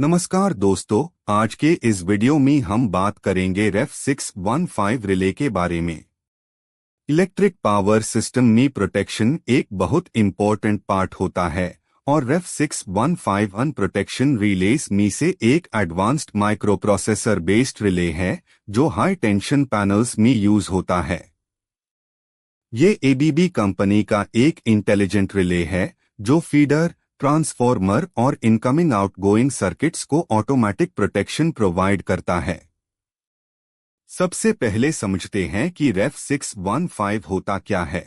नमस्कार दोस्तों, आज के इस वीडियो में हम बात करेंगे रेफ 615 रिले के बारे में। इलेक्ट्रिक पावर सिस्टम में प्रोटेक्शन एक बहुत इम्पोर्टेंट पार्ट होता है और रेफ 615 प्रोटेक्शन रिलेस में से एक एडवांस्ड माइक्रोप्रोसेसर बेस्ड रिले है जो हाई टेंशन पैनल्स में यूज होता है। ये एबीबी कंपनी का एक इंटेलिजेंट रिले है जो फीडर, ट्रांसफॉर्मर और इनकमिंग आउटगोइंग सर्किट्स को ऑटोमेटिक प्रोटेक्शन प्रोवाइड करता है। सबसे पहले समझते हैं कि रेफ 615 होता क्या है।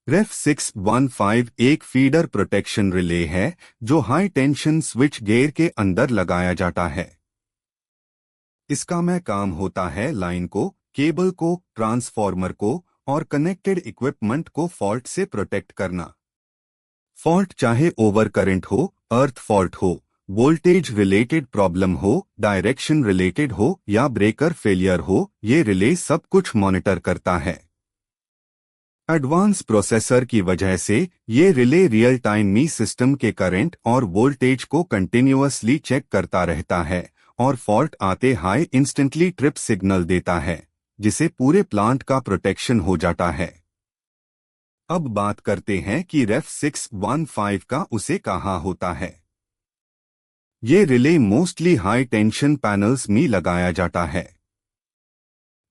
रेफ 615 एक फीडर प्रोटेक्शन रिले है जो हाई टेंशन स्विच गियर के अंदर लगाया जाता है। इसका में काम होता है लाइन को, केबल को, ट्रांसफॉर्मर को और कनेक्टेड इक्विपमेंट को फॉल्ट से प्रोटेक्ट करना। फॉल्ट चाहे ओवर करंट हो, अर्थ फॉल्ट हो, वोल्टेज रिलेटेड प्रॉब्लम हो, डायरेक्शन रिलेटेड हो या ब्रेकर फेलियर हो, ये रिले सब कुछ मॉनिटर करता है। एडवांस प्रोसेसर की वजह से ये रिले रियल टाइम में सिस्टम के करंट और वोल्टेज को कंटिन्यूअसली चेक करता रहता है और फॉल्ट आते हाई इंस्टेंटली ट्रिप सिग्नल देता है, जिसे पूरे प्लांट का प्रोटेक्शन हो जाता है। अब बात करते हैं कि रेफ 615 का उसे कहाँ होता है। ये relay mostly high tension panels में लगाया जाता है,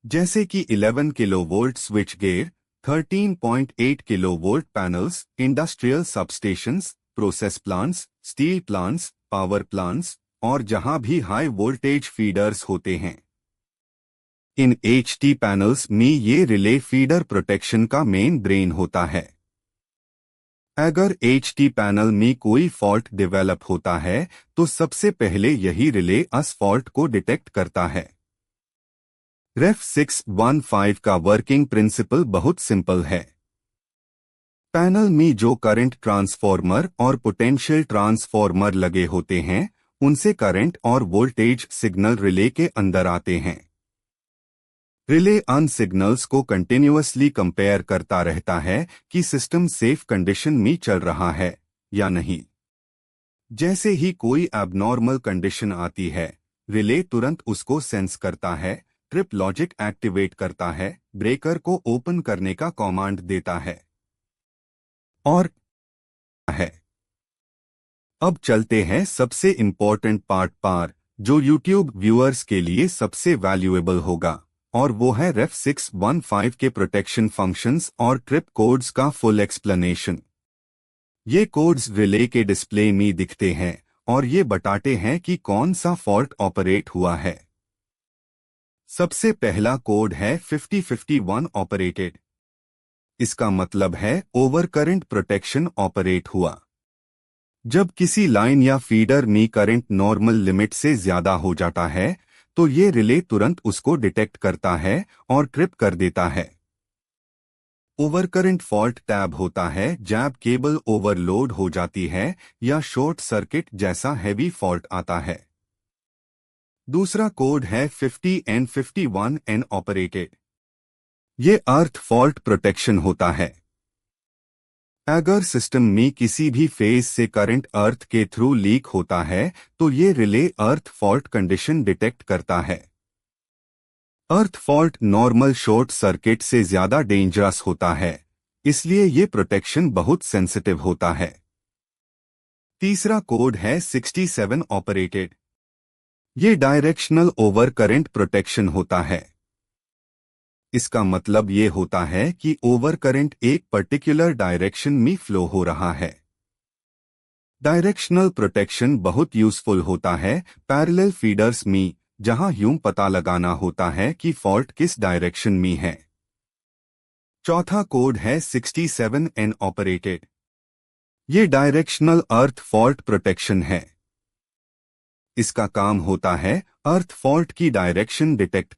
जैसे कि 11 kilovolt switch gear, 13.8 kilovolt panels, industrial substations, process plants, steel plants, power plants और जहां भी हाई वोल्टेज फीडर्स होते हैं। इन एचटी पैनल्स में ये रिले फीडर प्रोटेक्शन का मेन ब्रेन होता है। अगर एचटी पैनल में कोई फॉल्ट डेवलप होता है तो सबसे पहले यही रिले उस फॉल्ट को डिटेक्ट करता है। रेफ 615 का वर्किंग प्रिंसिपल बहुत सिंपल है। पैनल में जो करंट ट्रांसफॉर्मर और पोटेंशियल ट्रांसफॉर्मर लगे होते हैं, उनसे करंट और वोल्टेज सिग्नल रिले के अंदर आते हैं। रिले अन सिग्नल्स को कंटिन्यूअसली कंपेयर करता रहता है कि सिस्टम सेफ कंडीशन में चल रहा है या नहीं। जैसे ही कोई एबनॉर्मल कंडीशन आती है, रिले तुरंत उसको सेंस करता है, ट्रिप लॉजिक एक्टिवेट करता है, ब्रेकर को ओपन करने का कमांड देता है और अब चलते हैं सबसे इंपॉर्टेंट पार्ट पर, जो यूट्यूब व्यूअर्स के लिए सबसे वैल्यूएबल होगा, और वो है रेफ 615 के प्रोटेक्शन फंक्शंस और ट्रिप कोड्स का फुल एक्सप्लेनेशन। ये कोड्स रिले के डिस्प्ले में दिखते हैं और ये बताते हैं कि कौन सा फॉल्ट ऑपरेट हुआ है। सबसे पहला कोड है 5051 ऑपरेटेड। इसका मतलब है ओवर करंट प्रोटेक्शन ऑपरेट हुआ। जब किसी लाइन या फीडर में करंट नॉर्मल लिमिट से ज्यादा हो जाता है तो ये रिले तुरंत उसको डिटेक्ट करता है और ट्रिप कर देता है। ओवर करंट फॉल्ट टैब होता है जब केबल ओवरलोड हो जाती है या शॉर्ट सर्किट जैसा हैवी फॉल्ट आता है। दूसरा कोड है 50N51N ऑपरेटेड। ये अर्थ फॉल्ट प्रोटेक्शन होता है। अगर सिस्टम में किसी भी फेज से करंट अर्थ के थ्रू लीक होता है तो ये रिले अर्थ फॉल्ट कंडीशन डिटेक्ट करता है। अर्थ फॉल्ट नॉर्मल शॉर्ट सर्किट से ज्यादा डेंजरस होता है, इसलिए ये प्रोटेक्शन बहुत सेंसिटिव होता है। तीसरा कोड है 67 ऑपरेटेड। ये डायरेक्शनल ओवर करंट प्रोटेक्शन होता है। इसका मतलब ये होता है कि ओवर करंट एक पर्टिकुलर डायरेक्शन में फ्लो हो रहा है। डायरेक्शनल प्रोटेक्शन बहुत यूजफुल होता है पैरेलल फीडर्स में, जहां यूं पता लगाना होता है कि फॉल्ट किस डायरेक्शन में है। चौथा कोड है 67N ऑपरेटेड। ये डायरेक्शनल अर्थ फॉल्ट प्रोटेक्शन है। इसका काम होता है अर्थ फॉल्ट की डायरेक्शन डिटेक्ट